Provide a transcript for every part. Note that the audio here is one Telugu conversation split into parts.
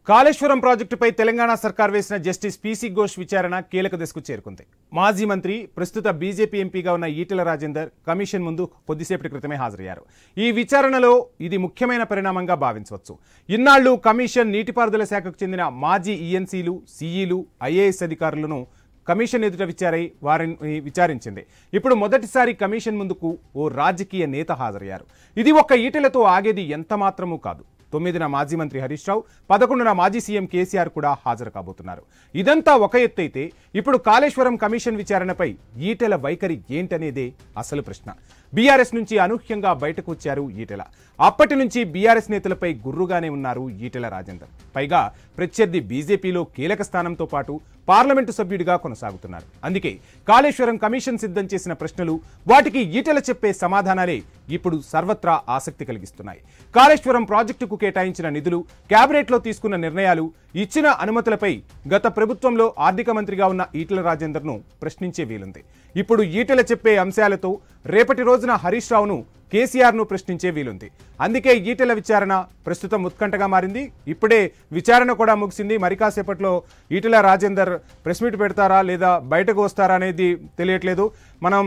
కాళేశ్వరం ప్రాజెక్టుపై తెలంగాణ సర్కార్ వేసిన జస్టిస్ పీసీ ఘోష్ విచారణ కీలక దశకు చేరుకుంది. మాజీ మంత్రి ప్రస్తుత బీజేపీ ఎంపీగా ఉన్న ఈటెల రాజేందర్ కమిషన్ ముందు కొద్దిసేపటి క్రితమే హాజరయ్యారు. ఈ విచారణలో ఇది ముఖ్యమైన పరిణామంగా భావించవచ్చు. ఇన్నాళ్లు కమిషన్ నీటిపారుదల శాఖకు చెందిన మాజీ ఈఎన్సీలు, సీఈలు, ఐఏఎస్ అధికారులను కమిషన్ ఎదుట వారిని విచారించింది. ఇప్పుడు మొదటిసారి కమిషన్ ముందుకు ఓ రాజకీయ నేత హాజరయ్యారు. ఇది ఒక్క ఈటెలతో ఆగేది ఎంత మాత్రమూ కాదు. 9న మాజీ మంత్రి హరీష్ రావు, 11న మాజీ సీఎం కేసీఆర్ కూడా హాజరు కాబోతున్నారు. ఇదంతా ఒక ఎత్తైతే ఇప్పుడు కాళేశ్వరం కమిషన్ విచారణపై ఈటెల వైఖరి ఏంటనేదే అసలు ప్రశ్న. బీఆర్ఎస్ నుంచి అనూహ్యంగా బయటకు వచ్చారు ఈటెల. అప్పటి నుంచి బీఆర్ఎస్ నేతలపై గుర్రుగానే ఉన్నారు ఈటెల రాజేందర్. పైగా ప్రత్యర్థి బీజేపీలో కీలక స్థానంతో పాటు పార్లమెంటు సభ్యుడిగా కొనసాగుతున్నారు. అందుకే కాళేశ్వరం కమిషన్ సిద్ధం చేసిన ప్రశ్నలు, వాటికి ఈటెల చెప్పే సమాధానాలే ఇప్పుడు సర్వత్రా ఆసక్తి కలిగిస్తున్నాయి. కాళేశ్వరం ప్రాజెక్టుకు కేటాయించిన నిధులు, కేబినెట్లో తీసుకున్న నిర్ణయాలు, ఇచ్చిన అనుమతులపై గత ప్రభుత్వంలో ఆర్థిక మంత్రిగా ఉన్న ఈటెల రాజేందర్ను ప్రశ్నించే వీలుంది. ఇప్పుడు ఈటెల చెప్పే అంశాలతో రేపటి రోజున హరీష్ రావును, కేసీఆర్ను ప్రశ్నించే వీలుంది. అందుకే ఈటెల విచారణ ప్రస్తుతం ఉత్కంఠగా మారింది. ఇప్పుడే విచారణ కూడా ముగిసింది. మరి కాసేపట్లో ఈటెల రాజేందర్ ప్రెస్ మీట్ పెడతారా లేదా బయటకు వస్తారా అనేది తెలియట్లేదు. మనం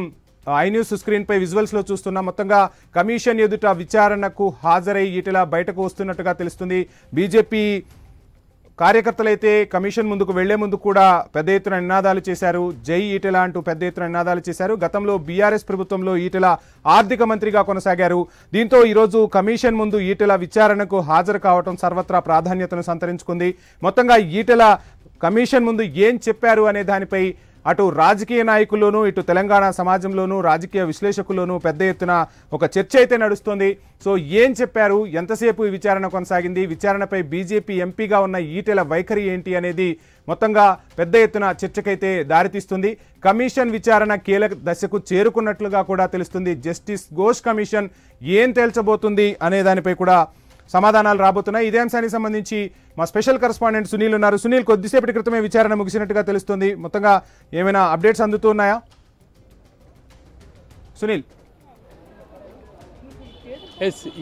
ఐ న్యూస్ స్క్రీన్ పై విజువల్స్ లో చూస్తున్నాం. మొత్తంగా కమిషన్ ఎదుట విచారణకు హాజరై ఈటెల బయటకు వస్తున్నట్టుగా తెలుస్తుంది. బీజేపీ కార్యకర్తలైతే కమిషన్ ముందుకు వెళ్లే ముందు కూడా పెద్ద ఎత్తున నినాదాలు చేశారు. జై ఈటెల అంటూ పెద్ద ఎత్తున నినాదాలు చేశారు. గతంలో బీఆర్ఎస్ ప్రభుత్వంలో ఈటెల ఆర్థిక మంత్రిగా కొనసాగారు. దీంతో ఈరోజు కమిషన్ ముందు ఈటెల విచారణకు హాజరు కావడం సర్వత్రా ప్రాధాన్యతను సంతరించుకుంది. మొత్తంగా ఈటెల కమిషన్ ముందు ఏం చెప్పారు అనే దానిపై అటు రాజకీయ నాయకుల్లోనూ, ఇటు తెలంగాణ సమాజంలోనూ, రాజకీయ విశ్లేషకుల్లోనూ పెద్ద ఎత్తున ఒక చర్చ అయితే నడుస్తోంది. సో ఏం చెప్పారు, ఎంతసేపు ఈ విచారణ కొనసాగింది, విచారణపై బీజేపీ ఎంపీగా ఉన్న ఈటెల వైఖరి ఏంటి అనేది మొత్తంగా పెద్ద ఎత్తున చర్చకైతే దారితీస్తుంది. కమిషన్ విచారణ కీలక దశకు చేరుకున్నట్లుగా కూడా తెలుస్తుంది. జస్టిస్ ఘోష్ కమిషన్ ఏం తేల్చబోతుంది అనే దానిపై కూడా సమాధానాలు రాబోతున్నాయి. ఇదే అంశానికి సంబంధించి మా స్పెషల్ కరెస్పాండెంట్ సునీల్ ఉన్నారు. సునీల్, కొద్దిసేపటి క్రితమే విచారణ ముగిసినట్టుగా తెలుస్తుంది. మొత్తంగా ఏమైనా అప్డేట్స్ అందుతున్నాయా సునీల్?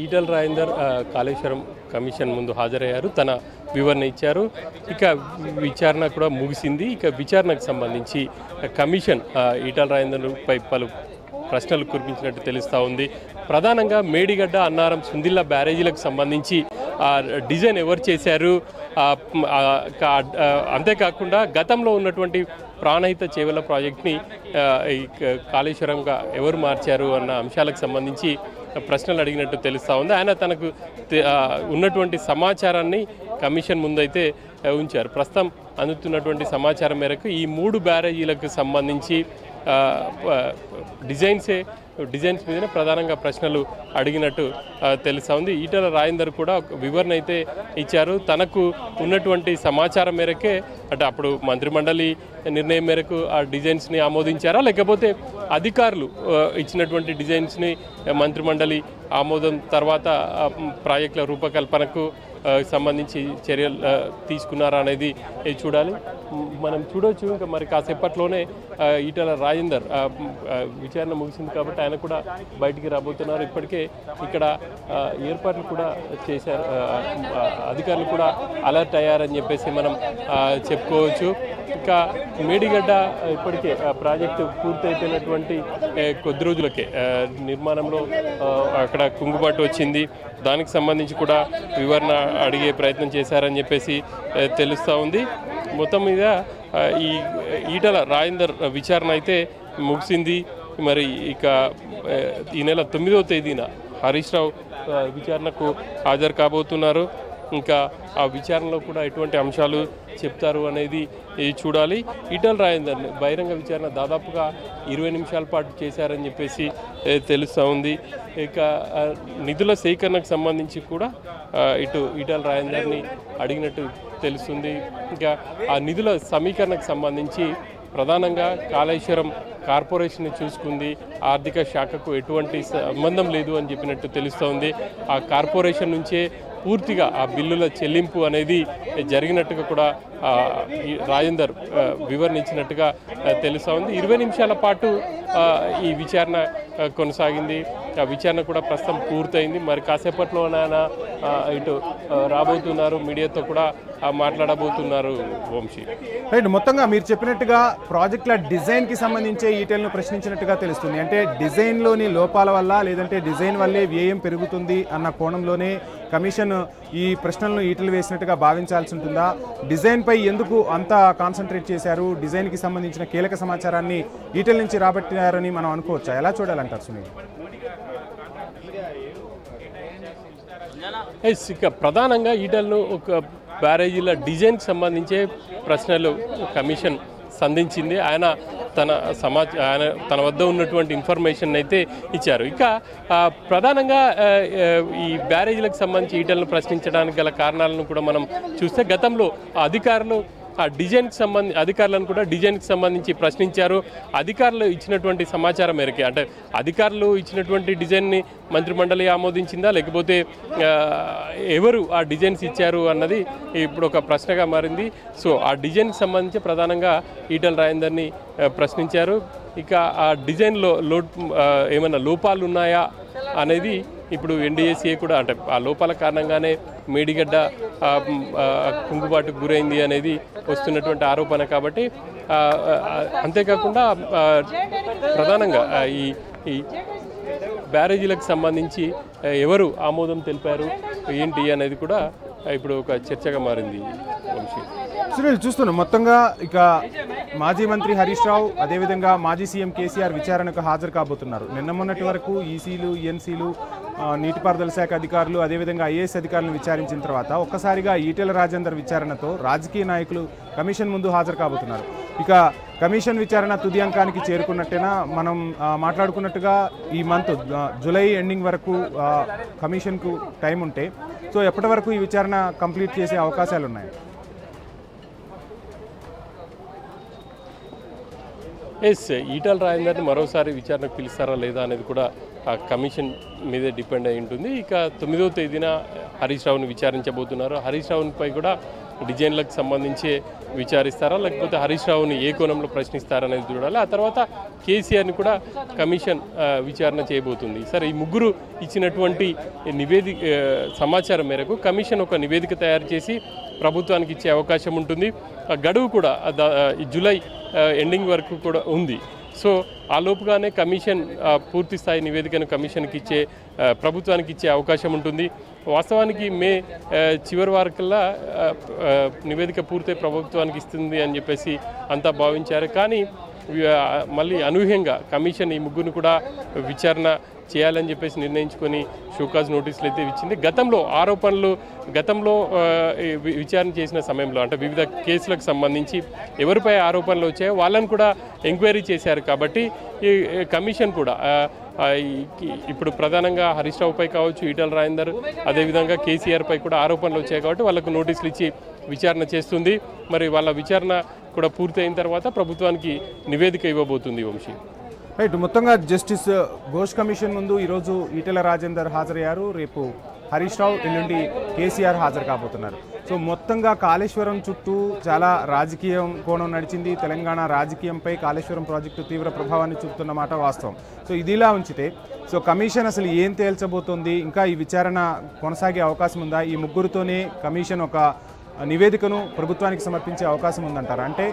ఈటెల రాజేందర్ కాళేశ్వరం కమిషన్ ముందు హాజరయ్యారు. తన వివరణ ఇచ్చారు. ఇక విచారణ కూడా ముగిసింది. ఇక విచారణకు సంబంధించి కమిషన్ ఈటెల రాజేందర్పై పలు ప్రశ్నలు కురిపించినట్టు తెలుస్తూ ఉంది. ప్రధానంగా మేడిగడ్డ, అన్నారం, సుందిల్లా బ్యారేజీలకు సంబంధించి డిజైన్ ఎవరు చేశారు, అంతేకాకుండా గతంలో ఉన్నటువంటి ప్రాణహిత చేవెళ్ల ప్రాజెక్ట్ని కాళేశ్వరంగా ఎవరు మార్చారు అన్న అంశాలకు సంబంధించి ప్రశ్నలు అడిగినట్టు తెలుస్తూ ఉంది. ఆయన తనకు ఉన్నటువంటి సమాచారాన్ని కమిషన్ ముందైతే ఉంచారు. ప్రస్తుతం అందుతున్నటువంటి సమాచారం మేరకు ఈ 3 బ్యారేజీలకు సంబంధించి డిజైన్స్ మీదనే ప్రధానంగా ప్రశ్నలు అడిగినట్టు తెలుస్తూ ఉంది. ఈటెల రాజేందర్ కూడా వివరణ అయితే ఇచ్చారు. తనకు ఉన్నటువంటి సమాచారం మేరకే అప్పుడు మంత్రిమండలి నిర్ణయం మేరకు ఆ డిజైన్స్ని ఆమోదించారా, లేకపోతే అధికారులు ఇచ్చినటువంటి డిజైన్స్ని మంత్రిమండలి ఆమోదం తర్వాత ప్రాజెక్టుల రూపకల్పనకు సంబంధించి చర్యలు తీసుకున్నారా అనేది చూడాలి. మనం చూడవచ్చు. ఇంకా మరి కాసేపట్లోనే ఈటెల రాజేందర్ విచారణ ముగిసింది కాబట్టి ఆయన కూడా బయటికి రాబోతున్నారు. ఇప్పటికే ఇక్కడ ఏర్పాట్లు కూడా చేశారు. అధికారులు కూడా అలర్ట్ అయ్యారని చెప్పేసి మనం చెప్పుకోవచ్చు. ఇంకా మేడిగడ్డ ఇప్పటికే ప్రాజెక్టు పూర్తయిపోయినటువంటి కొద్ది రోజులకే నిర్మాణంలో అక్కడ కుంగుబాటు వచ్చింది. దానికి సంబంధించి కూడా వివరణ అడిగే ప్రయత్నం చేశారని చెప్పేసి తెలుస్తూ ఉంది. మొత్తం మీద ఈ ఈటెల రాజేందర్ విచారణ అయితే ముగిసింది. మరి ఇక ఈ నెల 9వ తేదీన హరీష్ రావు విచారణకు హాజరు కాబోతున్నారు. ఇంకా ఆ విచారణలో కూడా ఎటువంటి అంశాలు చెప్తారు అనేది చూడాలి. ఈటెల రాజేందర్ బహిరంగ విచారణ దాదాపుగా 20 నిమిషాల పాటు చేశారని చెప్పేసి తెలుస్తూ ఉంది. ఇక నిధుల సేకరణకు సంబంధించి కూడా ఇటు ఈటెల రాజేందర్ని అడిగినట్టు తెలుస్తుంది. ఇంకా ఆ నిధుల సమీకరణకు సంబంధించి ప్రధానంగా కాళేశ్వరం కార్పొరేషన్ చూసుకుంది, ఆర్థిక శాఖకు ఎటువంటి సంబంధం లేదు అని చెప్పినట్టు తెలుస్తోంది. ఆ కార్పొరేషన్ నుంచే పూర్తిగా ఆ బిల్లుల చెల్లింపు అనేది జరిగినట్టుగా కూడా రాజేందర్ వివరించినట్టుగా తెలుస్తూ ఉంది. 20 నిమిషాల పాటు ఈ విచారణ కొనసాగింది. ఆ విచారణ కూడా ప్రస్తుతం పూర్తయింది. మరి కాసేపట్లో ఆయన ఇటు రాబోతున్నారు, మీడియాతో కూడా మాట్లాడబోతున్నారు వంశీ. రైట్, మొత్తంగా మీరు చెప్పినట్టుగా ప్రాజెక్టుల డిజైన్కి సంబంధించే ఈటెలను ప్రశ్నించినట్టుగా తెలుస్తుంది. అంటే డిజైన్లోని లోపాల వల్ల లేదంటే డిజైన్ వల్లే వ్యయం పెరుగుతుంది అన్న కోణంలోనే కమిషన్ ఈ ప్రశ్నలను ఈటెలు వేసినట్టుగా భావించాల్సి ఉంటుందా? డిజైన్పై ఎందుకు అంత కాన్సన్ట్రేట్ చేశారు? డిజైన్కి సంబంధించిన కీలక సమాచారాన్ని ఈటెల నుంచి రాబట్టారని మనం అనుకోవచ్చా? ఎలా చూడాలంటారు సునీల్? ఇక ప్రధానంగా ఈటలను ఒక బ్యారేజీల డిజైన్కి సంబంధించే ప్రశ్నలు కమిషన్ సంధించింది. ఆయన తన వద్ద ఉన్నటువంటి ఇన్ఫర్మేషన్ అయితే ఇచ్చారు. ఇక ప్రధానంగా ఈ బ్యారేజీలకు సంబంధించి ఈటలను ప్రశ్నించడానికి గల కారణాలను కూడా మనం చూస్తే గతంలో అధికారులను కూడా డిజైన్కి సంబంధించి ప్రశ్నించారు. అధికారులు ఇచ్చినటువంటి సమాచారం మేరకే, అంటే అధికారులు ఇచ్చినటువంటి డిజైన్ని మంత్రిమండలి ఆమోదించిందా లేకపోతే ఎవరు ఆ డిజైన్స్ ఇచ్చారు అన్నది ఇప్పుడు ఒక ప్రశ్నగా మారింది. సో ఆ డిజైన్కి సంబంధించి ప్రధానంగా ఈటెల రాజేందర్ని ప్రశ్నించారు. ఇక ఆ డిజైన్లో ఏమైనా లోపాలు ఉన్నాయా అనేది ఇప్పుడు ఎన్డీఏసీఏ కూడా, అంటే ఆ లోపాల కారణంగానే మేడిగడ్డ కుంగుబాటుకు గురైంది అనేది వస్తున్నటువంటి ఆరోపణ. కాబట్టి అంతేకాకుండా ప్రధానంగా ఈ బ్యారేజీలకు సంబంధించి ఎవరు ఆమోదం తెలిపారు ఏంటి అనేది కూడా ఇప్పుడు ఒక చర్చగా మారింది వంశీ. సునీల్, చూస్తున్నాం మొత్తంగా ఇక మాజీ మంత్రి హరీష్ రావు అదేవిధంగా మాజీ సీఎం కేసీఆర్ విచారణకు హాజరు కాబోతున్నారు. నిన్న మొన్నటి వరకు ఈసీలు, ఈఎన్సీలు, నీటిపారుదల శాఖ అధికారులు అదేవిధంగా ఐఏఎస్ అధికారులను విచారించిన తర్వాత ఒక్కసారిగా ఈటెల రాజేందర్ విచారణతో రాజకీయ నాయకులు కమిషన్ ముందు హాజరు కాబోతున్నారు. ఇక కమిషన్ విచారణ తుది అంకానికి చేరుకున్నట్టేనా? మనం మాట్లాడుకున్నట్టుగా ఈ మంత్ జూలై ఎండింగ్ వరకు కమిషన్కు టైం ఉంటే, సో ఎప్పటి వరకు ఈ విచారణ కంప్లీట్ చేసే అవకాశాలు ఉన్నాయి? ఈటెల రాజేందర్ని మరోసారి విచారణకు పిలుస్తారా లేదా అనేది కూడా ఆ కమిషన్ మీదే డిపెండ్ అయి ఉంటుంది. ఇక 9వ తేదీన హరీష్ రావుని విచారించబోతున్నారు. హరీష్ రావునిపై కూడా డిజైన్లకు సంబంధించి విచారిస్తారా లేకపోతే హరీష్ రావుని ఏ కోణంలో ప్రశ్నిస్తారనేది చూడాలి. ఆ తర్వాత కేసీఆర్ని కూడా కమిషన్ విచారణ చేయబోతుంది. సరే, ఈ ముగ్గురు ఇచ్చినటువంటి సమాచారం మేరకు కమిషన్ ఒక నివేదిక తయారు చేసి ప్రభుత్వానికి ఇచ్చే అవకాశం ఉంటుంది. గడువు కూడా జూలై ఎండింగ్ వరకు కూడా ఉంది. సో ఆ లోపుగానే కమిషన్ పూర్తి స్థాయి నివేదికను కమిషన్కి ప్రభుత్వానికి ఇచ్చే అవకాశం ఉంటుంది. వాస్తవానికి మే చివరి వారికల్లా నివేదిక పూర్తి ప్రభుత్వానికి ఇస్తుంది అని చెప్పేసి అంతా భావించారు. కానీ మళ్ళీ అనూహ్యంగా కమిషన్ ఈ ముగ్గురు కూడా విచారణ చేయాలని చెప్పేసి నిర్ణయించుకొని షోకాజ్ నోటీసులు అయితే ఇచ్చింది. గతంలో విచారణ చేసిన సమయంలో, అంటే వివిధ కేసులకు సంబంధించి ఎవరిపై ఆరోపణలు వచ్చాయో వాళ్ళని కూడా ఎంక్వైరీ చేశారు. కాబట్టి ఈ కమిషన్ కూడా ఇప్పుడు ప్రధానంగా హరీష్ రావుపై కావచ్చు, ఈటెల రాజేందర్ అదేవిధంగా కేసీఆర్పై కూడా ఆరోపణలు వచ్చాయి. కాబట్టి వాళ్ళకు నోటీసులు ఇచ్చి విచారణ చేస్తుంది. మరి వాళ్ళ విచారణ కూడా పూర్తి అయిన తర్వాత ప్రభుత్వానికి నివేదిక ఇవ్వబోతుంది వంశీ. రైట్, మొత్తంగా జస్టిస్ ఘోష్ కమిషన్ ముందు ఈరోజు ఈటెల రాజేందర్ హాజరయ్యారు. రేపు హరీష్ రావు, ఎల్లుండి కేసీఆర్ హాజరు కాబోతున్నారు. సో మొత్తంగా కాళేశ్వరం చుట్టూ చాలా రాజకీయం కోణం నడిచింది. తెలంగాణ రాజకీయంపై కాళేశ్వరం ప్రాజెక్టు తీవ్ర ప్రభావాన్ని చూపుతున్న మాట వాస్తవం. సో ఇదిలా ఉంచితే సో కమిషన్ అసలు ఏం తేల్చబోతోంది? ఇంకా ఈ విచారణ కొనసాగే అవకాశం ఉందా? ఈ ముగ్గురితోనే కమిషన్ ఒక నివేదికను ప్రభుత్వానికి సమర్పించే అవకాశం ఉందంటారా? అంటే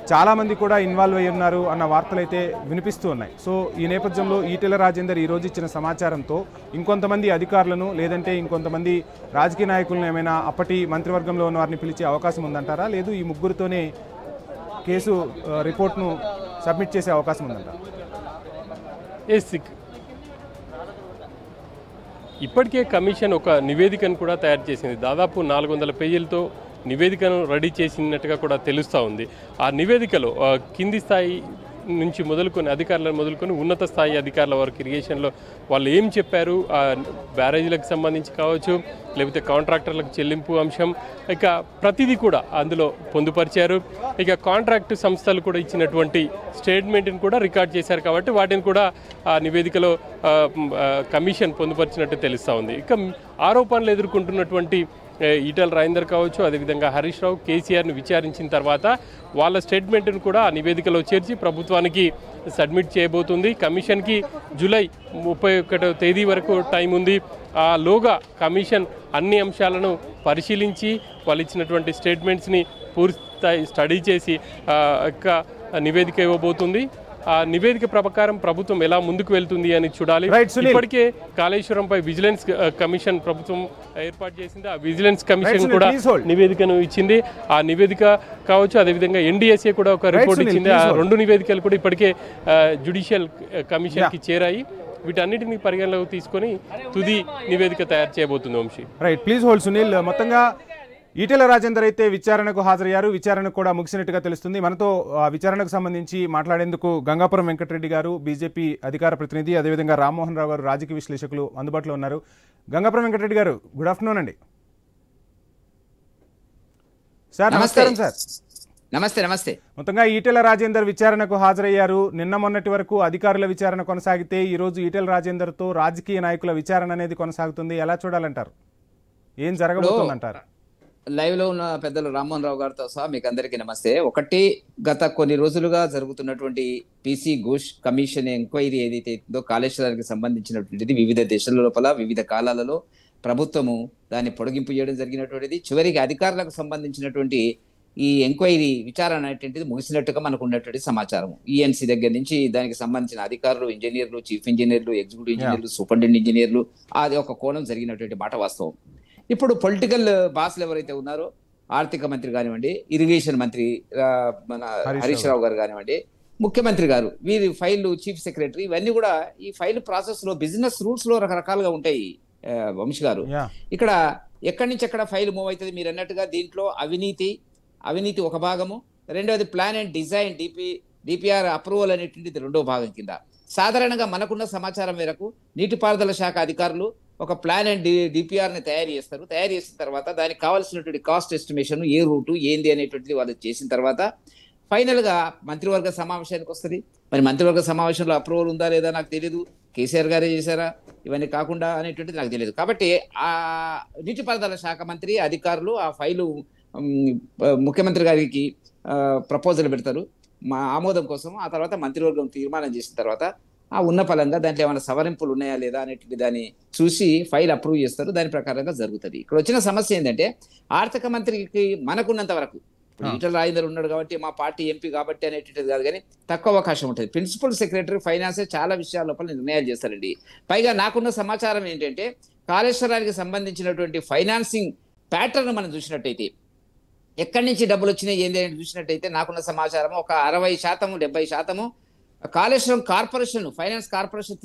చాలామంది కూడా ఇన్వాల్వ్ అయ్యి ఉన్నారు అన్న వార్తలు అయితే వినిపిస్తూ ఉన్నాయి. సో ఈ నేపథ్యంలో ఈటెల రాజేందర్ ఈరోజు ఇచ్చిన సమాచారంతో ఇంకొంతమంది అధికారులను లేదంటే ఇంకొంతమంది రాజకీయ నాయకులను ఏమైనా అప్పటి మంత్రివర్గంలో ఉన్న వారిని పిలిచే అవకాశం ఉందంటారా? లేదు ఈ ముగ్గురితోనే కేసు రిపోర్ట్ను సబ్మిట్ చేసే అవకాశం ఉందంటారా? ఇప్పటికే కమిషన్ ఒక నివేదికను కూడా తయారు చేసింది. దాదాపు 400 పేజీలతో నివేదికను రెడీ చేసినట్టుగా కూడా తెలుస్తూ ఉంది. ఆ నివేదికలో కింది స్థాయి నుంచి మొదలుకొని అధికారులను మొదలుకొని ఉన్నత స్థాయి అధికారుల వరకు ఇరిగేషన్లో వాళ్ళు ఏం చెప్పారు, బ్యారేజీలకు సంబంధించి కావచ్చు లేకపోతే కాంట్రాక్టర్లకు చెల్లింపు అంశం, ఇక ప్రతిదీ కూడా అందులో పొందుపరిచారు. ఇక కాంట్రాక్టు సంస్థలు కూడా ఇచ్చినటువంటి స్టేట్మెంట్ని కూడా రికార్డ్ చేశారు. కాబట్టి వాటిని కూడా ఆ నివేదికలో కమిషన్ పొందుపరిచినట్టు తెలుస్తూ ఉంది. ఇక ఆరోపణలు ఎదుర్కొంటున్నటువంటి ఈటెల రాజేందర్ కావచ్చు, అదేవిధంగా హరీష్ రావు, కేసీఆర్ను విచారించిన తర్వాత వాళ్ళ స్టేట్మెంట్ను కూడా ఆ నివేదికలో చేర్చి ప్రభుత్వానికి సబ్మిట్ చేయబోతుంది. కమిషన్కి జూలై 31వ తేదీ వరకు టైం ఉంది. ఆ లోగా కమిషన్ అన్ని అంశాలను పరిశీలించి వాళ్ళు ఇచ్చినటువంటి స్టేట్మెంట్స్ని పూర్తి స్టడీ చేసి యొక్క నివేదిక ఇవ్వబోతుంది. ఆ నివేదిక ప్రకారం ప్రభుత్వం ఎలా ముందుకు వెళ్తుంది అని చూడాలి. ఇప్పటికే కాళేశ్వరంపై విజిలెన్స్ కమిషన్ ప్రభుత్వం ఏర్పాటు చేసింది. ఆ విజిలెన్స్ కమిషన్ కూడా నివేదికను ఇచ్చింది. ఆ నివేదిక కావచ్చు, అదేవిధంగా ఎన్డీఎస్ఏ కూడా ఒక రిపోర్ట్ ఇచ్చింది. ఆ రెండు నివేదికలు కూడా ఇప్పటికే జ్యుడిషియల్ కమిషన్కి చేరాయి. వీటన్నిటిని పరిగణలోకి తీసుకొని తుది నివేదిక తయారు చేయబోతుంది. Vamshi right, please hold Sunil. మొత్తంగా ఈటెల రాజేందర్ అయితే విచారణకు హాజరయ్యారు. విచారణ కూడా ముగిసినట్టుగా తెలుస్తుంది. మనతో విచారణకు సంబంధించి మాట్లాడేందుకు గంగాపురం వెంకటరెడ్డి గారు, బీజేపీ అధికార ప్రతినిధి, అదేవిధంగా రామ్మోహన్ రావు గారు, రాజకీయ విశ్లేషకులు అందుబాటులో ఉన్నారు. గంగాపురం వెంకటరెడ్డి గారు, గుడ్ ఆఫ్టర్నూన్ అండి. సార్ నమస్కారం. సార్ నమస్తే. నమస్తే. మొత్తంగా ఈటెల రాజేందర్ విచారణకు హాజరయ్యారు. నిన్న మొన్నటి వరకు అధికారుల విచారణ కొనసాగితే ఈ రోజు ఈటెల రాజేందర్తో రాజకీయ నాయకుల విచారణ అనేది కొనసాగుతుంది. ఎలా చూడాలంటారు? ఏం జరగబోతుందంటారు? లైవ్ లో ఉన్న పెద్దలు రామ్మోహన్ రావు గారితో సహా మీకు అందరికీ నమస్తే. ఒకటి, గత కొన్ని రోజులుగా జరుగుతున్నటువంటి పీసీ ఘోష్ కమిషన్ ఎంక్వైరీ ఏదైతే ఉందో కాళేశ్వరానికి సంబంధించినటువంటిది వివిధ దేశాల లోపల వివిధ కాలాలలో ప్రభుత్వము దాన్ని పొడిగింపు చేయడం జరిగినటువంటిది. చివరికి అధికారులకు సంబంధించినటువంటి ఈ ఎంక్వైరీ విచారణ అనేటువంటిది ముగిసినట్టుగా మనకు ఉన్నటువంటి సమాచారం. ఈఎన్సీ దగ్గర నుంచి దానికి సంబంధించిన అధికారులు, ఇంజనీర్లు, చీఫ్ ఇంజనీర్లు, ఎగ్జిక్యూటివ్ ఇంజనీర్లు, సూపరింటెండెంట్ ఇంజనీర్లు, అది ఒక కోణం జరిగినటువంటి మాట వాస్తవం. ఇప్పుడు పొలిటికల్ బాస్లు ఎవరైతే ఉన్నారో, ఆర్థిక మంత్రి కానివ్వండి, ఇరిగేషన్ మంత్రి మన హరీష్ రావు గారు కానివ్వండి, ముఖ్యమంత్రి గారు, వీరి ఫైల్, చీఫ్ సెక్రటరీ, ఇవన్నీ కూడా ఈ ఫైల్ ప్రాసెస్ లో బిజినెస్ రూల్స్ లో రకరకాలుగా ఉంటాయి. వంశీ గారు, ఇక్కడ ఎక్కడి నుంచి ఎక్కడ ఫైల్ మూవ్ అవుతుంది మీరు అన్నట్టుగా దీంట్లో అవినీతి ఒక భాగము, రెండవది plan and design DPR approval అనేటువంటిది రెండో భాగం కింద. సాధారణంగా మనకున్న సమాచారం మేరకు నీటిపారుదల శాఖ అధికారులు ఒక ప్లాన్ అండ్ డిపిఆర్ ని తయారు చేస్తారు. తయారు చేసిన తర్వాత దానికి కావాల్సినటువంటి కాస్ట్ ఎస్టిమేషన్, ఏ రూటు ఏంది అనేటువంటిది వాళ్ళు చేసిన తర్వాత ఫైనల్ గా మంత్రివర్గ సమావేశానికి వస్తుంది. మరి మంత్రివర్గ సమావేశంలో అప్రూవల్ ఉందా లేదా నాకు తెలియదు, కేసీఆర్ గారే చేశారా ఇవన్నీ కాకుండా అనేటువంటిది నాకు తెలియదు. కాబట్టి ఆ నీటిపారుదల శాఖ మంత్రి అధికారులు ఆ ఫైలు ముఖ్యమంత్రి గారికి ప్రపోజల్ పెడతారు మా ఆమోదం కోసం. ఆ తర్వాత మంత్రివర్గం తీర్మానం చేసిన తర్వాత ఆ ఉన్న ఫలంగా దాంట్లో ఏమైనా సవరింపులు ఉన్నాయా లేదా అనేటువంటి దాన్ని చూసి ఫైల్ అప్రూవ్ చేస్తారు. దాని ప్రకారంగా జరుగుతుంది. ఇక్కడ వచ్చిన సమస్య ఏంటంటే, ఆర్థిక మంత్రికి మనకున్నంత వరకు, ఇప్పుడు ఈటెల రాజేందర్ ఉన్నాడు కాబట్టి, మా పార్టీ ఎంపీ కాబట్టి అనేటువంటిది కాదు, కానీ తక్కువ అవకాశం ఉంటుంది. ప్రిన్సిపల్ సెక్రటరీ ఫైనాన్సే చాలా విషయాల లోపల నిర్ణయాలు చేస్తారండి. పైగా నాకున్న సమాచారం ఏంటంటే, కాళేశ్వరానికి సంబంధించినటువంటి ఫైనాన్సింగ్ ప్యాటర్న్ మనం చూసినట్టయితే, ఎక్కడి నుంచి డబ్బులు వచ్చినాయి ఏంటి అని చూసినట్టయితే, నాకున్న సమాచారం ఒక 60%, 70% కాళేశ్వరం కార్పొరేషన్, ఫైనాన్స్ కార్పొరేషన్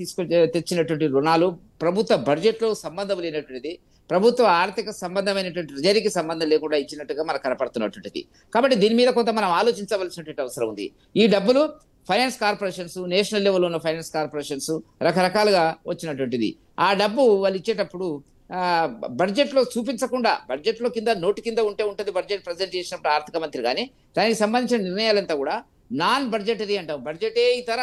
తెచ్చినటువంటి రుణాలు ప్రభుత్వ బడ్జెట్ లో సంబంధం లేనటువంటిది, ప్రభుత్వ ఆర్థిక సంబంధమైనటువంటి ట్రెజరీకి సంబంధం లేకుండా ఇచ్చినట్టుగా మనకు కనపడుతున్నటువంటిది. కాబట్టి దీని మీద కొంత మనం ఆలోచించవలసినటువంటి అవసరం ఉంది. ఈ డబ్బులు ఫైనాన్స్ కార్పొరేషన్స్, నేషనల్ లెవెల్లో ఉన్న ఫైనాన్స్ కార్పొరేషన్స్ రకరకాలుగా వచ్చినటువంటిది. ఆ డబ్బు వాళ్ళు ఇచ్చేటప్పుడు బడ్జెట్ లో చూపించకుండా, బడ్జెట్ లో కింద నోటు కింద ఉంటుంది బడ్జెట్ ప్రజెంట్ చేసినప్పుడు ఆర్థిక మంత్రి, కానీ దానికి సంబంధించిన నిర్ణయాలంతా కూడా నాన్ బడ్జెటరీ అంటాం. బడ్జెటే ఇతర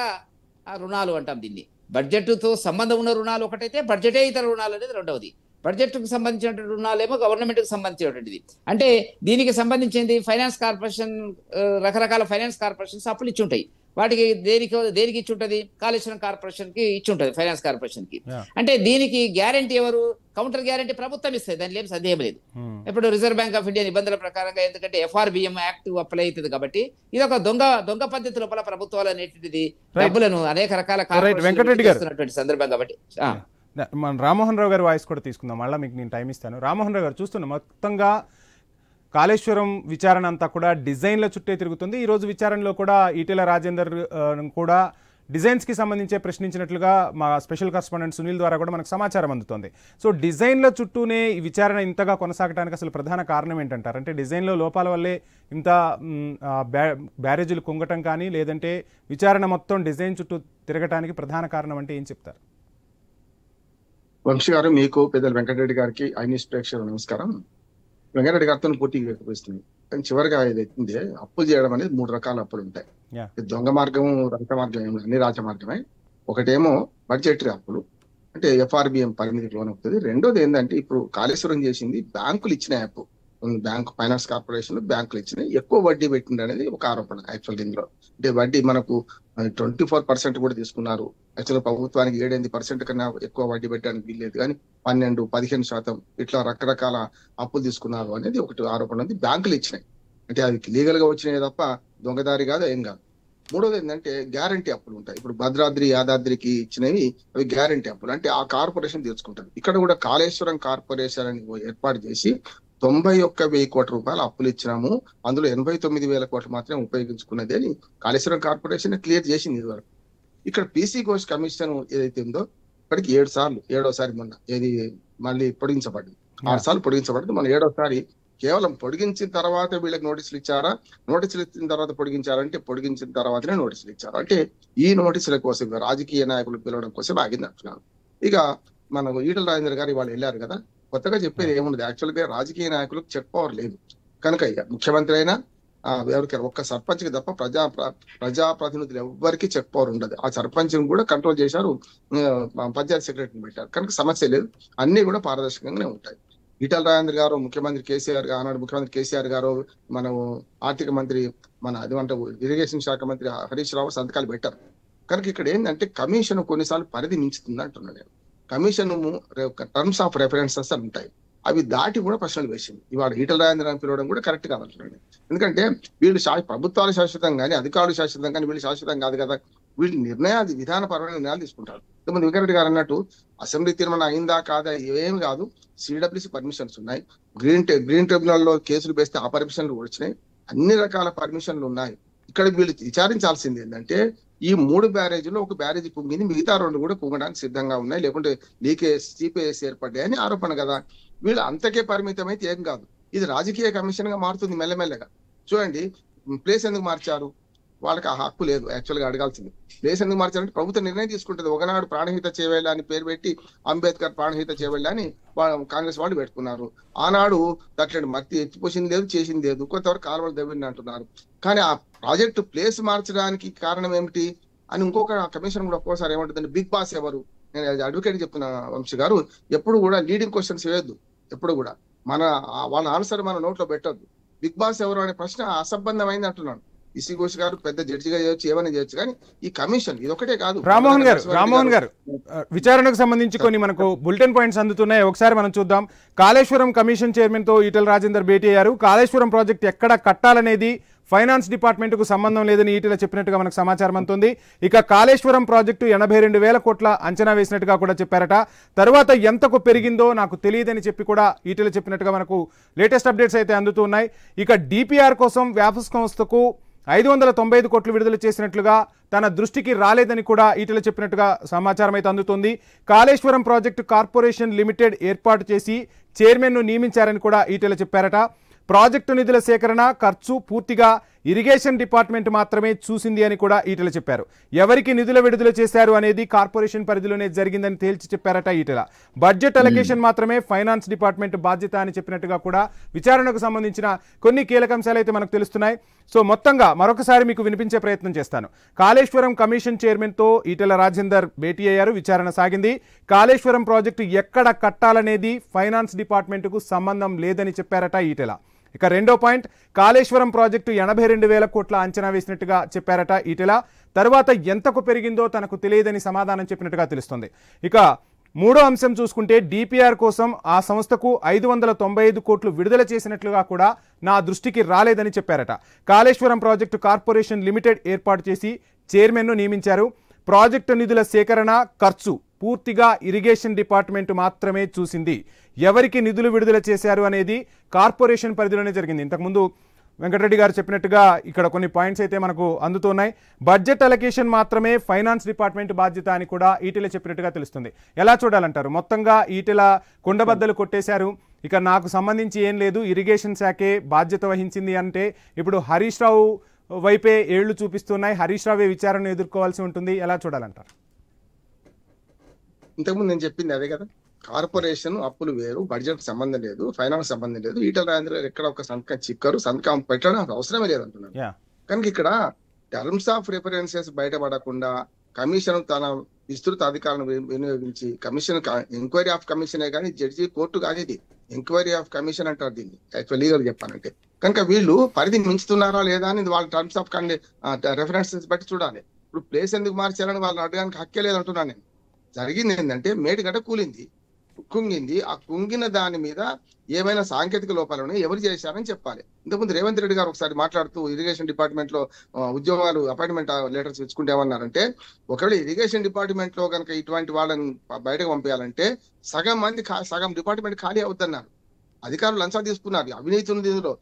రుణాలు అంటాం దీన్ని. బడ్జెట్తో సంబంధం ఉన్న రుణాలు ఒకటైతే, బడ్జెటే ఇతర రుణాలు అనేది రెండవది. బడ్జెట్కు సంబంధించినటువంటి రుణాలేమో గవర్నమెంట్కి సంబంధించినటువంటిది. అంటే దీనికి సంబంధించింది ఫైనాన్స్ కార్పొరేషన్, రకరకాల ఫైనాన్స్ కార్పొరేషన్స్ అప్పులు ఇచ్చి ఉంటాయి. వాటికి దేనికి ఇచ్చి ఉంటుంది? కాళేశ్వరం కార్పొరేషన్ కి ఇచ్చి ఉంటుంది, ఫైనాన్స్ కార్పొరేషన్ కి. అంటే దీనికి గ్యారంటీ ఎవరు? కౌంటర్ గ్యారంటీ ప్రభుత్వం ఇస్తుంది, దానిలో ఏం సందేహం లేదు. ఇప్పుడు రిజర్వ్ బ్యాంక్ ఆఫ్ ఇండియా నిబంధనల ప్రకారంగా, ఎందుకంటే FRBM యాక్ట్ అప్లై అవుతుంది కాబట్టి, ఇది ఒక దొంగ పద్ధతి లోపల ప్రభుత్వాలు అనేటువంటిది డబ్బులను అనేక రకాల సందర్భం కాబట్టి. మన రామ్మోహన్ రావు గారి వాయిస్ కూడా తీసుకుందాం, మళ్ళీ మీకు నేను టైం ఇస్తాను. రామ్మోహన్ రావు గారు, చూస్తున్నా మొత్తంగా కాళేశ్వరం విచారణ అంతా కూడా డిజైన్ల చుట్టే తిరుగుతుంది. ఈరోజు విచారణలో కూడా ఈటెల రాజేందర్ కూడా డిజైన్స్కి సంబంధించే ప్రశ్నించినట్లుగా మా స్పెషల్ కరెస్పాండెంట్ సునీల్ ద్వారా కూడా మనకు సమాచారం అందుతోంది. సో డిజైన్ల చుట్టూనే ఈ విచారణ ఇంతగా కొనసాగడానికి అసలు ప్రధాన కారణం ఏంటంటారు? అంటే డిజైన్లో లోపాల వల్లే ఇంత బ్యారేజీలు కుంగటం కానీ, లేదంటే విచారణ మొత్తం డిజైన్ చుట్టూ తిరగటానికి ప్రధాన కారణం అంటే ఏం చెప్తారు? వంశీ గారు, మీకు పెద్దలు వెంకటరెడ్డి గారికి, ఐన్యూస్ ప్రేక్షకులు నమస్కారం. వెంకటరెడ్డి గారితో పూర్తిగా వ్యక్తపరుస్తుంది. కానీ చివరిగా ఏదైతే అప్పులు చేయడం అనేది 3 రకాల అప్పులు ఉంటాయి. దొంగ మార్గం, రహిత మార్గం ఏమి, అన్ని రాజ్య మార్గమే. ఒకటేమో బడ్జెటరీ అప్పులు, అంటే FRBM పరిమితికి లోన్ అవుతుంది. రెండోది ఏంటంటే, ఇప్పుడు కాళేశ్వరం చేసింది బ్యాంకులు ఇచ్చిన యాప్, బ్యాంక్ ఫైనాన్స్ కార్పొరేషన్ బ్యాంకులు ఇచ్చినాయి, ఎక్కువ వడ్డీ పెట్టింది అనేది ఒక ఆరోపణ. యాక్చువల్ దీనిలో అంటే వడ్డీ మనకు 24% కూడా తీసుకున్నారు. యాక్చువల్ ప్రభుత్వానికి 7-8% కన్నా ఎక్కువ వడ్డీ పెట్టడానికి వీల్లేదు, కానీ 12-15% ఇట్లా రకరకాల అప్పులు తీసుకున్నారు అనేది ఒకటి ఆరోపణ ఉంది. బ్యాంకులు ఇచ్చినాయి అంటే అవి లీగల్ గా వచ్చినాయి తప్ప దొంగదారి కాదు, ఏం కాదు. మూడోది ఏంటంటే గ్యారంటీ అప్పులు ఉంటాయి. ఇప్పుడు భద్రాద్రి యాదాద్రికి ఇచ్చినవి అవి గ్యారంటీ అప్పులు, అంటే ఆ కార్పొరేషన్ తీర్చుకుంటుంది. ఇక్కడ కూడా కాళేశ్వరం కార్పొరేషన్ అని ఏర్పాటు చేసి 91,000 కోట్ల రూపాయలు అప్పులు ఇచ్చినాము, అందులో 89,000 కోట్లు మాత్రమే ఉపయోగించుకున్నది అని కాళేశ్వరం కార్పొరేషన్ క్లియర్ చేసింది ఇదివరకు. ఇక్కడ పీసీ ఘోష్ కమిషన్ ఏదైతే ఉందో ఇప్పటికి 7 సార్లు, 7వసారి మొన్న ఏది మళ్ళీ పొడిగించబడింది, 6 సార్లు పొడిగించబడింది, మన 7వసారి కేవలం పొడిగించిన తర్వాత వీళ్ళకి నోటీసులు ఇచ్చారా, నోటీసులు ఇచ్చిన తర్వాత పొడిగించారంటే పొడిగించిన తర్వాతనే నోటీసులు ఇచ్చారు. అంటే ఈ నోటీసుల కోసం రాజకీయ నాయకులు పిలవడం కోసం ఆగింది అంటున్నారు. ఇక మన ఈటల రాజేందర్ గారు ఇవాళ వెళ్ళారు కదా, కొత్తగా చెప్పేది ఏముండదు. యాక్చువల్ గా రాజకీయ నాయకులకు చెక్ పవర్ లేదు కనుక ముఖ్యమంత్రి అయినా ఎవరికైనా ఒక్క సర్పంచ్ కి తప్ప ప్రజాప్రతినిధులు ఎవ్వరికి చెక్ పవర్ ఉండదు. ఆ సర్పంచ్ కూడా కంట్రోల్ చేశారు, పంచాయతీ సెక్రటరీని పెట్టారు కనుక సమస్య లేదు, అన్ని కూడా పారదర్శకంగానే ఉంటాయి. ఈటల రాజేందర్ గారు, ముఖ్యమంత్రి కేసీఆర్ ఆనాడు ముఖ్యమంత్రి కేసీఆర్ గారు, మనం ఆర్థిక మంత్రి మన అదేమంటే ఇరిగేషన్ శాఖ మంత్రి హరీష్ రావు సంతకాలు పెట్టారు. కనుక ఇక్కడ ఏంటంటే కమిషన్ కొన్నిసార్లు పరిధి మించుతుంది అంటున్నాను నేను. కమిషన్ టర్మ్స్ ఆఫ్ రెఫరెన్సెస్ అని ఉంటాయి, అవి దాటి కూడా ప్రశ్నలు వేసింది. ఇవాళ ఈటల రాజేంద్ర అని పిలవడం కూడా కరెక్ట్ కాదంటున్నాను. ఎందుకంటే వీళ్ళు ప్రభుత్వాలు శాశ్వతం కానీ అధికారులు శాశ్వతం కానీ వీళ్ళు శాశ్వతం కాదు కదా, వీళ్ళు నిర్ణయాలు విధానపరమైన నిర్ణయాలు తీసుకుంటారు. ఇంతకుముందు వెంకరెడ్డి గారు అన్నట్టు అసెంబ్లీ తీర్మానం అయిందా కాదా ఏమి కాదు, సిడబ్ల్యూసీ పర్మిషన్స్ ఉన్నాయి, గ్రీన్ ట్రిబ్యునల్లో కేసులు వేస్తే ఆ పర్మిషన్లు వచ్చినాయి, అన్ని రకాల పర్మిషన్లు ఉన్నాయి. ఇక్కడ వీళ్ళు విచారించాల్సింది ఏంటంటే ఈ 3 బ్యారేజీలో ఒక బ్యారేజీ కుంగింది, మిగతా 2 కూడా కుంగడానికి సిద్ధంగా ఉన్నాయి, లేకుంటే సిపిఎస్ ఏర్పడ్డాయని ఆరోపణ కదా. వీళ్ళు అంతకే పరిమితం అయితే ఏం కాదు, ఇది రాజకీయ కమిషన్ గా మారుతుంది మెల్లమెల్లగా. చూడండి ప్లేస్ ఎందుకు మార్చారు, వాళ్ళకి ఆ హక్కు లేదు యాక్చువల్ గా అడగాల్సింది. ప్లేస్ ఎందుకు మార్చారంటే ప్రభుత్వం నిర్ణయం తీసుకుంటుంది. ఒకనాడు ప్రాణహిత చేవేళ్ళ అని పేరు పెట్టి అంబేద్కర్ ప్రాణహిత చేవేళ్ళ అని కాంగ్రెస్ వాళ్ళు పెట్టుకున్నారు. ఆనాడు దాంట్లో మట్టి ఎత్తిపోసింది లేదు, చేసింది లేదు, కొంతవరకు కాలువలు దవ్వింది అంటున్నారు. కానీ ఆ ప్రాజెక్టు ప్లేస్ మార్చడానికి కారణం ఏమిటి అని ఇంకొక కమిషన్ కూడా ఒక్కోసారి ఏమంటుందంటే బిగ్ బాస్ ఎవరు. నేను అడ్వకేట్ చెప్తున్నా వంశీ గారు, ఎప్పుడు కూడా లీడింగ్ క్వశ్చన్స్ వేయొద్దు, ఎప్పుడు కూడా వాళ్ళ ఆన్సర్ మన నోట్లో పెట్టొద్దు. బిగ్ బాస్ ఎవరు అనే ప్రశ్న అసంబంధమైంది అంటున్నాను. పీసీ ఘోష్ గారు పెద్ద జడ్జిగా చేయొచ్చు, ఏమైనా చేయొచ్చు, కానీ ఈ కమిషన్ ఇది ఒకటే కాదు. రామ్మోహన్ గారు విచారణకు సంబంధించి కొన్ని మనకు బులెటిన్ పాయింట్స్ అందుతున్నాయి, ఒకసారి మనం చూద్దాం. కాళేశ్వరం కమిషన్ చైర్మన్ తో ఈటల రాజేందర్ భేటీ అయ్యారు. కాళేశ్వరం ప్రాజెక్ట్ ఎక్కడ కట్టాలనేది ఫైనాన్స్ డిపార్ట్మెంట్ కు సంబంధం లేదని ఈటల చెప్పినట్టుగా మనకు సమాచారం అందుతుంది. ఇక కాళేశ్వరం ప్రాజెక్టు 82,000 కోట్ల అంచనా వేసినట్టుగా కూడా చెప్పారట. తర్వాత ఎంతకు పెరిగిందో నాకు తెలియదని చెప్పి కూడా ఈటల చెప్పినట్టుగా మనకు లేటెస్ట్ అప్డేట్స్ అయితే అందుతున్నాయి. ఇక డిపిఆర్ కోసం వ్యాపార సంస్థకు 595 కోట్లు విడుదల చేసినట్లుగా తన దృష్టికి రాలేదని కూడా ఈటల చెప్పినట్టుగా సమాచారం అయితే అందుతుంది. కాళేశ్వరం ప్రాజెక్టు కార్పొరేషన్ లిమిటెడ్ ఏర్పాటు చేసి చైర్మన్ను నియమించారని కూడా ఈటల చెప్పారట. ప్రాజెక్టు నిధుల సేకరణ ఖర్చు పూర్తిగా ఇరిగేషన్ డిపార్ట్మెంట్ మాత్రమే చూసింది అని కూడా ఈటల చెప్పారు. ఎవరికి నిధుల విడుదల చేశారు అనేది కార్పొరేషన్ పరిధిలోనే జరిగిందని తేల్చి చెప్పారట ఈటల. బడ్జెట్ అలొకేషన్ మాత్రమే ఫైనాన్స్ డిపార్ట్మెంట్ బాధ్యత అని చెప్పినట్టుగా కూడా విచారణకు సంబంధించిన కొన్ని కీలక అంశాలు అయితే మనకు తెలుస్తున్నాయి. సో మొత్తంగా మరొకసారి మీకు వినిపించే ప్రయత్నం చేస్తాను. కాళేశ్వరం కమిషన్ చైర్మన్తో ఈటల రాజేందర్ భేటీ అయ్యారు, విచారణ సాగింది. కాళేశ్వరం ప్రాజెక్టు ఎక్కడ కట్టాలనేది ఫైనాన్స్ డిపార్ట్మెంట్కు సంబంధం లేదని చెప్పారట ఈటల. ఇక రెండో పాయింట్, కాళేశ్వరం ప్రాజెక్టు 82,000 కోట్ల అంచనా వేసినట్టుగా చెప్పారట ఈటల. తర్వాత ఎంతకు పెరిగిందో తనకు తెలియదని సమాధానం చెప్పినట్టుగా తెలుస్తుంది. ఇక మూడో అంశం చూసుకుంటే డిపిఆర్ కోసం ఆ సంస్థకు 595 కోట్లు విడుదల చేసినట్లుగా కూడా నా దృష్టికి రాలేదని చెప్పారట. కాళేశ్వరం ప్రాజెక్టు కార్పొరేషన్ లిమిటెడ్ ఏర్పాటు చేసి చైర్మన్ను నియమించారు. ప్రాజెక్టు నిధుల సేకరణ ఖర్చు పూర్తిగా ఇరిగేషన్ డిపార్ట్మెంట్ మాత్రమే చూసింది. ఎవరికి నిధులు విడుదల చేశారు అనేది కార్పొరేషన్ పరిధిలోనే జరిగింది. ఇంతకుముందు వెంకటరెడ్డి గారు చెప్పినట్టుగా ఇక్కడ కొన్ని పాయింట్స్ అయితే మనకు అందుతున్నాయి. బడ్జెట్ అలొకేషన్ మాత్రమే ఫైనాన్స్ డిపార్ట్మెంట్ బాధ్యత అని కూడా ఈటెల చెప్పినట్టుగా తెలుస్తుంది. ఎలా చూడాలంటారు? మొత్తంగా ఈటెల కొండబద్దలు కొట్టేశారు, ఇక నాకు సంబంధించి ఏం లేదు, ఇరిగేషన్ శాఖే బాధ్యత వహించింది అంటే ఇప్పుడు హరీష్ రావు వైపే ఏళ్లు చూపిస్తున్నాయి, హరీష్ రావే విచారణను ఎదుర్కోవాల్సి ఉంటుంది. ఎలా చూడాలంటారు? ఇంతకుముందు నేను చెప్పింది అదే కదా, కార్పొరేషన్ అప్పులు వేరు, బడ్జెట్ సంబంధం లేదు, ఫైనాన్స్ సంబంధం లేదు. ఈటల రాజేంద్ర గారు ఎక్కడ ఒక సంతకం చిక్కరు, సంతకం పెట్టడం అవసరమే లేదంటున్నారు. కనుక ఇక్కడ టర్మ్స్ ఆఫ్ రిఫరెన్సెస్ బయటపడకుండా కమిషన్ తన విస్తృత అధికారాలను వినియోగించి కమిషన్ ఎంక్వైరీ ఆఫ్ కమిషనే కానీ జడ్జి కోర్టు కాదు ఇది. ఎంక్వైరీ ఆఫ్ కమిషన్ అంటారు దీన్ని యాక్చువల్ లీగల్ చెప్పాలంటే. కనుక వీళ్ళు పరిధి మించుతున్నారా లేదా అని వాళ్ళ టర్మ్స్ ఆఫ్ రెఫరెన్సెస్ బట్టి చూడాలి. ఇప్పుడు ప్లేస్ ఎందుకు మార్చారని వాళ్ళని అడగడానికి హక్కే లేదంటున్నాను నేను. జరిగింది ఏంటంటే మేడిగడ్డ కూలింది, కుంగింది. ఆ కుంగిన దాని మీద ఏమైనా సాంకేతిక లోపాలను ఎవరు చేశారని చెప్పాలి. ఇంతకుముందు రేవంత్ రెడ్డి గారు ఒకసారి మాట్లాడుతూ ఇరిగేషన్ డిపార్ట్మెంట్ లో ఉద్యోగాలు అపాయింట్మెంట్ లెటర్స్ ఇచ్చుకుంటే ఏమన్నారంటే, ఒకవేళ ఇరిగేషన్ డిపార్ట్మెంట్ లో కనుక ఇటువంటి వాళ్ళని బయటకు పంపించాలంటే సగం డిపార్ట్మెంట్ ఖాళీ అవుతున్నారు. అధికారులు లంచాలు తీసుకున్నారు, అవినీతి ఉంది ఇందులో.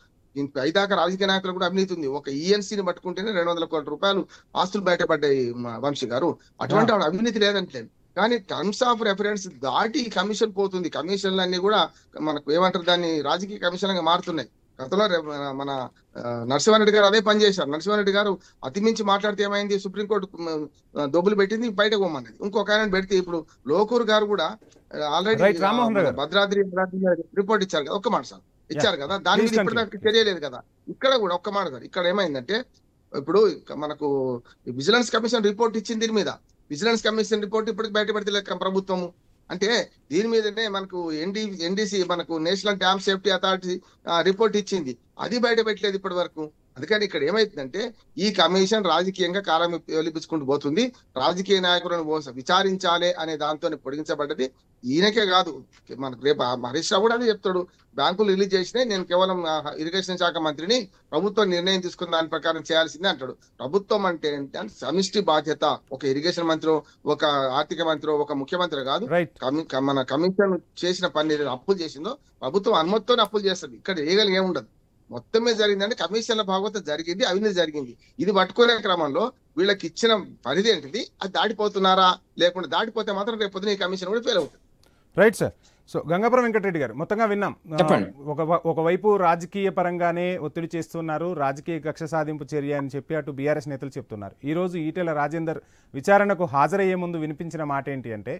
పైదాకా రాజకీయ నాయకులు కూడా అవినీతి ఉంది. ఒక ఈఎన్సీని పట్టుకుంటేనే 200 కోట్ల రూపాయలు ఆస్తులు బయటపడ్డాయి వంశీ గారు. అటువంటి అవినీతి లేదంటే, కానీ టర్మ్స్ ఆఫ్ రెఫరెన్స్ దాటి కమిషన్ పోతుంది. కమిషన్లు అన్ని కూడా మనకు ఏమంటారు దాన్ని రాజకీయ కమిషన్ గా మారుతున్నాయి. గతంలో మన నరసింహారెడ్డి గారు అదే పని చేశారు. నరసింహారెడ్డి గారు అతిమించి మాట్లాడితే ఏమైంది, సుప్రీంకోర్టు దొబ్బులు పెట్టింది, బయటకు పోమన్నది. ఇంకొక ఆయన పెడితే ఇప్పుడు లోకూరు గారు కూడా ఆల్రెడీ భద్రాద్రి రిపోర్ట్ ఇచ్చారు కదా, ఒక్క మాట సార్ ఇచ్చారు కదా, దాని మీద ఇప్పటిదాకా తెలియలేదు కదా. ఇక్కడ కూడా ఒక్క మాట సార్, ఇక్కడ ఏమైందంటే ఇప్పుడు మనకు విజిలెన్స్ కమిషన్ రిపోర్ట్ ఇచ్చింది దీని మీద. విజిలెన్స్ కమిషన్ రిపోర్ట్ ఇప్పటికి బయటపడితే ప్రభుత్వము అంటే దీని మీదనే మనకు ఎన్డీసీ మనకు national dam safety authority report ఇచ్చింది, అది బయట పెట్టలేదు ఇప్పటి వరకు. అందుకని ఇక్కడ ఏమైతుందంటే ఈ కమిషన్ రాజకీయంగా కాలం వెలిపించుకుంటూ పోతుంది. రాజకీయ నాయకులను విచారించాలి అనే దాంతో పొడిగించబడ్డది. ఈయనకే కాదు, మనకు రేపు హరీష్ రావు కూడా అదే చెప్తాడు, బ్యాంకులు రిలీజ్ చేసినాయి, నేను కేవలం ఇరిగేషన్ శాఖ మంత్రిని, ప్రభుత్వం నిర్ణయం తీసుకున్న దాని ప్రకారం చేయాల్సిందే అంటాడు. ప్రభుత్వం అంటే సమిష్టి బాధ్యత. ఒక ఇరిగేషన్ మంత్రి, ఒక ఆర్థిక మంత్రి, ఒక ముఖ్యమంత్రి కాదు. మన కమిషన్ చేసిన పని అప్పులు చేసిందో ప్రభుత్వం అనుమతితో అప్పులు చేస్తుంది. ఇక్కడ ఏముండదు. మొత్తం మీద జరిగిందంటే కమిషన్ల భాగవతం జరిగింది, అవినీతి జరిగింది. ఇది పట్టుకునే క్రమంలో వీళ్ళకి ఇచ్చిన పరిధి ఏంటిది, అది దాటిపోతున్నారా, లేకుండా దాటిపోతే మాత్రం రేపు పొద్దున ఈ కమిషన్ కూడా ఫెయిల్ అవుతుంది. Right sir. So Gangapuram Venkatareddy గారు, మొత్తంగా విన్నాం. ఒకవైపు రాజకీయ పరంగానే ఒత్తిడి చేస్తున్నారు, రాజకీయ కక్ష సాధింపు చర్య అని చెప్పి అటు బీఆర్ఎస్ నేతలు చెప్తున్నారు. ఈరోజు ఈటెల రాజేందర్ విచారణకు హాజరయ్యే ముందు వినిపించిన మాట ఏంటి అంటే,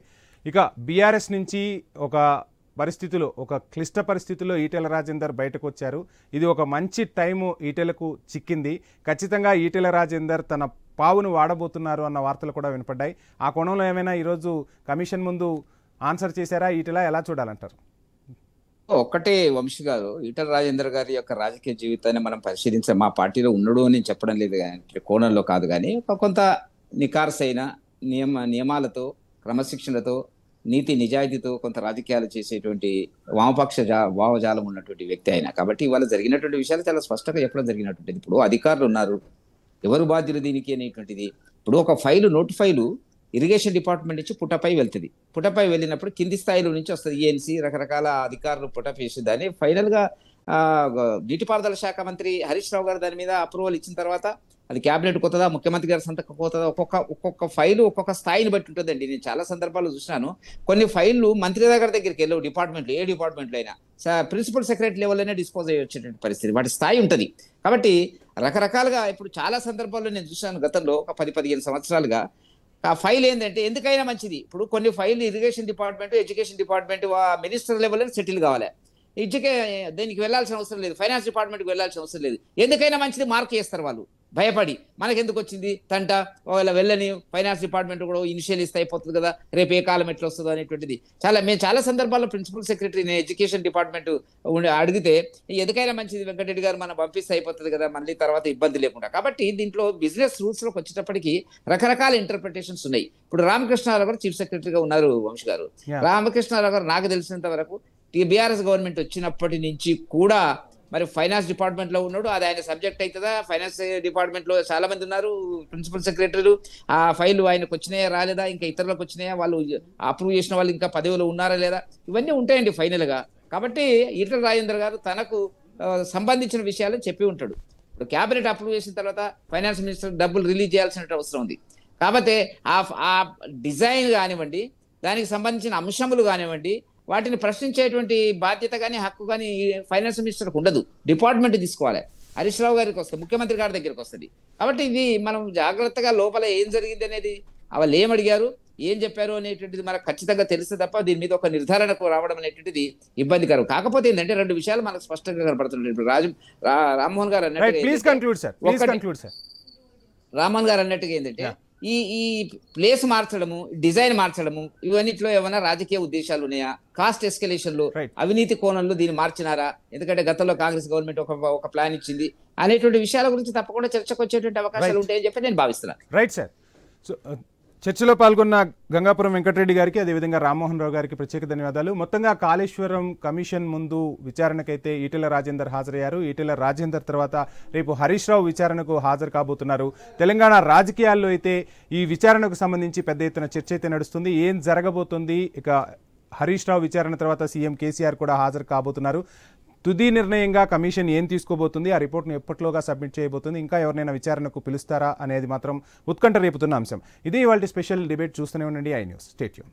ఇక బీఆర్ఎస్ నుంచి ఒక క్లిష్ట పరిస్థితుల్లో ఈటెల రాజేందర్ బయటకు వచ్చారు, ఇది ఒక మంచి టైము ఈటెలకు చిక్కింది, ఖచ్చితంగా ఈటెల రాజేందర్ తన పావును వాడబోతున్నారు అన్న వార్తలు కూడా వినపడ్డాయి. ఆ కోణంలో ఏమైనా ఈరోజు కమిషన్ ముందు ఆన్సర్ చేశారా ఈటెల, ఎలా చూడాలంటారు? ఒక్కటే వంశీ గారు, ఈటెల రాజేందర్ గారి యొక్క రాజకీయ జీవితాన్ని మనం పరిశీలించాం. మా పార్టీలో ఉండడు అని చెప్పడం లేదు కానీ కోణంలో కాదు, కానీ కొంత నికార్సైన నియమాలతో, క్రమశిక్షణతో, నీతి నిజాయితీతో కొంత రాజకీయాలు చేసేటువంటి వామపక్ష భావజాలం ఉన్నటువంటి వ్యక్తి అయినా కాబట్టి ఇవాళ జరిగినటువంటి విషయాలు చాలా స్పష్టంగా చెప్పడం జరిగినటువంటిది. ఇప్పుడు అధికారులు ఉన్నారు, ఎవరు బాధ్యులు దీనికి అనేటువంటిది. ఇప్పుడు ఒక నోటు ఫైలు ఇరిగేషన్ డిపార్ట్మెంట్ నుంచి పుటపై వెళ్తుంది. పుటపై వెళ్ళినప్పుడు కింది స్థాయిలో నుంచి వస్తుంది, ఈఎన్సీ రకరకాల అధికారులు పుటప్ చేసి దాన్ని ఫైనల్ గా నీటిపారుదల శాఖ మంత్రి హరీష్ రావు గారు దాని మీద అప్రూవల్ ఇచ్చిన తర్వాత అది క్యాబినెట్ కొత్తదా, ముఖ్యమంత్రి గారి సంతకం కొత్తదా, ఒక్కొక్క ఫైలు ఒక్కొక్క స్థాయిని బట్టి ఉంటుందండి. నేను చాలా సందర్భాల్లో చూసినాను, కొన్ని ఫైళ్లు మంత్రి దగ్గరికి వెళ్ళవు, డిపార్ట్మెంట్లు ఏ డిపార్ట్మెంట్లో అయినా ప్రిన్సిపల్ సెక్రటరీ లెవెల్లోనే డిస్పోజ్ అయ్యి వచ్చేటువంటి పరిస్థితి, వాటి స్థాయి ఉంటుంది. కాబట్టి రకరకాలుగా ఇప్పుడు చాలా సందర్భాల్లో నేను చూసాను గతంలో ఒక 10-15 సంవత్సరాలుగా. ఆ ఫైల్ ఏంటంటే ఎందుకైనా మంచిది. ఇప్పుడు కొన్ని file irrigation department, education department, minister లెవెల్లో సెటిల్ కావాలి, దీనికి వెళ్లాల్సిన అవసరం లేదు, ఫైనాన్స్ డిపార్ట్మెంట్కి వెళ్లాల్సిన అవసరం లేదు. ఎందుకైనా మంచిది మార్క్ చేస్తారు వాళ్ళు భయపడి, మనకు ఎందుకు వచ్చింది తంట, ఒకవేళ వెళ్ళని ఫైనాన్స్ డిపార్ట్మెంట్ కూడా ఇనిషియల్ ఇస్తే అయిపోతుంది కదా, రేపు ఏ కాలం ఎట్లా వస్తుందో అనేటువంటిది. మేము చాలా సందర్భాల్లో ప్రిన్సిపల్ సెక్రటరీని ఎడ్యుకేషన్ డిపార్ట్మెంట్ అడిగితే ఎందుకైనా మంచిది వెంకటరెడ్డి గారు మనం పంపిస్తే అయిపోతుంది కదా, మళ్ళీ తర్వాత ఇబ్బంది లేకుండా. కాబట్టి దీంట్లో బిజినెస్ రూల్స్ లోకి వచ్చేటప్పటికి రకరకాల ఇంటర్ప్రిటేషన్స్ ఉన్నాయి. ఇప్పుడు రామకృష్ణారావు గారు చీఫ్ సెక్రటరీగా ఉన్నారు వంశీ గారు. రామకృష్ణారావు గారు నాకు తెలిసినంత వరకు బీఆర్ఎస్ గవర్నమెంట్ వచ్చినప్పటి నుంచి కూడా మరి ఫైనాన్స్ డిపార్ట్మెంట్ లో ఉన్నాడు, అది ఆయన సబ్జెక్ట్ అవుతుందా. ఫైనాన్స్ డిపార్ట్మెంట్ లో చాలా మంది ఉన్నారు ప్రిన్సిపల్ సెక్రటరీలు, ఆ ఫైల్ ఆయనకు వచ్చినాయా రాలేదా, ఇంకా ఇతరులకు వచ్చినాయా, వాళ్ళు అప్రూవ్ చేసిన వాళ్ళు ఇంకా పదవిలో ఉన్నారా లేదా, ఇవన్నీ ఉంటాయండి ఫైనల్ గా. కాబట్టి ఈటెల రాజేందర్ గారు తనకు సంబంధించిన విషయాలను చెప్పి ఉంటాడు. ఇప్పుడు క్యాబినెట్ అప్రూవ్ చేసిన తర్వాత ఫైనాన్స్ మినిస్టర్ డబ్బులు రిలీజ్ చేయాల్సిన అవసరం ఉంది. కాబట్టి ఆ డిజైన్ కానివ్వండి, దానికి సంబంధించిన అంశములు కానివ్వండి, వాటిని ప్రశ్నించేటువంటి బాధ్యత కానీ హక్కు కానీ ఫైనాన్స్ మినిస్టర్కి ఉండదు, డిపార్ట్మెంట్ తీసుకోవాలి. హరీష్ రావు గారికి వస్తుంది, ముఖ్యమంత్రి గారి దగ్గరికి వస్తుంది. కాబట్టి ఇది మనం జాగ్రత్తగా లోపల ఏం జరిగింది అనేది, వాళ్ళు ఏం అడిగారు, ఏం చెప్పారు అనేటువంటిది మనకు ఖచ్చితంగా తెలిస్తే తప్ప దీని మీద ఒక నిర్ధారణకు రావడం అనేటువంటిది ఇబ్బందికరం. కాకపోతే ఏంటంటే 2 విషయాలు మనకు స్పష్టంగా కనపడుతున్నాయి. ఇప్పుడు రామ్మోహన్ గారు అన్నట్టుగా రామ్మోహన్ గారు అన్నట్టుగా ఏంటంటే ఈ ప్లేస్ మార్చడము, డిజైన్ మార్చడము, ఇవన్నిట్లో ఏమైనా రాజకీయ ఉద్దేశాలు ఉన్నాయా? కాస్ట్ ఎస్కలేషన్లు, అవినీతి కోణంలో దీన్ని మార్చినారా? ఎందుకంటే గతంలో కాంగ్రెస్ గవర్నమెంట్ ఒక ప్లాన్ ఇచ్చింది అనేటువంటి విషయాల గురించి తప్పకుండా చర్చకు వచ్చేటువంటి అవకాశాలు ఉంటాయని చెప్పి నేను భావిస్తున్నాను. Right sir. సో చర్చలో పాల్గొన్న గంగాపురం వెంకటరెడ్డి గారికి, అదేవిధంగా రామ్మోహన్ రావు గారికి ప్రత్యేక ధన్యవాదాలు. మొత్తంగా కాళేశ్వరం కమిషన్ ముందు విచారణకైతే ఈటెల రాజేందర్ హాజరయ్యారు. ఈటెల రాజేందర్ తర్వాత రేపు హరీష్ రావు విచారణకు హాజరు కాబోతున్నారు. తెలంగాణ రాజకీయాల్లో అయితే ఈ విచారణకు సంబంధించి పెద్ద ఎత్తున చర్చ అయితే నడుస్తుంది. ఏం జరగబోతుంది? ఇక హరీష్ రావు విచారణ తర్వాత సీఎం కేసీఆర్ కూడా హాజరు కాబోతున్నారు. తుది నిర్ణయంగా కమిషన్ ఏం తీసుకోబోతుంది, ఆ రిపోర్ట్ను ఎప్పటిలోగా సబ్మిట్ చేయబోతుంది, ఇంకా ఎవరినైనా విచారణకు పిలుస్తారా అనేది మాత్రం ఉత్కంఠ రేపుతున్న అంశం. ఇది ఇవాళ స్పెషల్ డిబేట్. చూస్తూనే ఉండండి ఐ న్యూస్. Stay tune.